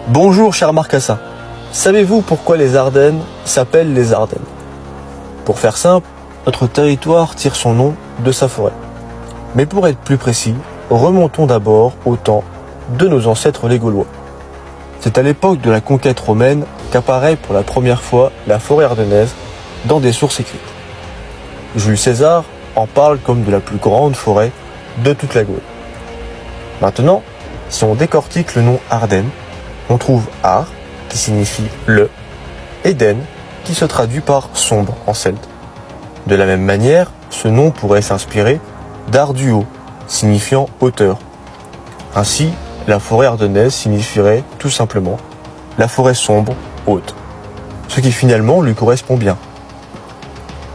Bonjour cher Marcassin, savez-vous pourquoi les Ardennes s'appellent les Ardennes? Pour faire simple, notre territoire tire son nom de sa forêt. Mais pour être plus précis, remontons d'abord au temps de nos ancêtres les Gaulois. C'est à l'époque de la conquête romaine qu'apparaît pour la première fois la forêt ardennaise dans des sources écrites. Jules César en parle comme de la plus grande forêt de toute la Gaule. Maintenant, si on décortique le nom Ardennes, on trouve Ar, qui signifie le, et Den, qui se traduit par sombre en celte. De la même manière, ce nom pourrait s'inspirer d'Arduo, signifiant hauteur. Ainsi, la forêt ardennaise signifierait tout simplement la forêt sombre, haute. Ce qui finalement lui correspond bien.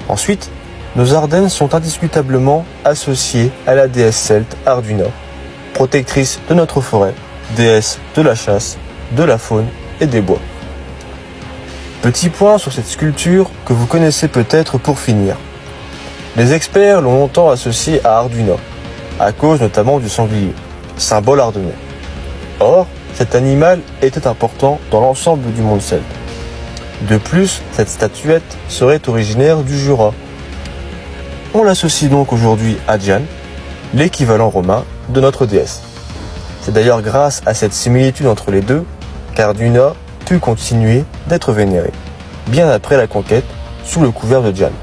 Ensuite, nos Ardennes sont indiscutablement associées à la déesse celte Arduna, protectrice de notre forêt, déesse de la chasse, de la faune et des bois. Petit point sur cette sculpture que vous connaissez peut-être pour finir. Les experts l'ont longtemps associée à Arduna, à cause notamment du sanglier, symbole ardennais. Or, cet animal était important dans l'ensemble du monde celte. De plus, cette statuette serait originaire du Jura. On l'associe donc aujourd'hui à Diane, l'équivalent romain de notre déesse. C'est d'ailleurs grâce à cette similitude entre les deux qu'Arduna put continuer d'être vénérée, bien après la conquête, sous le couvert de Diane.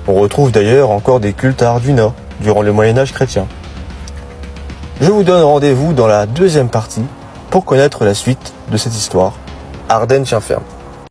On retrouve d'ailleurs encore des cultes à Arduna durant le Moyen-Âge chrétien. Je vous donne rendez-vous dans la deuxième partie pour connaître la suite de cette histoire. Ardennes tient ferme.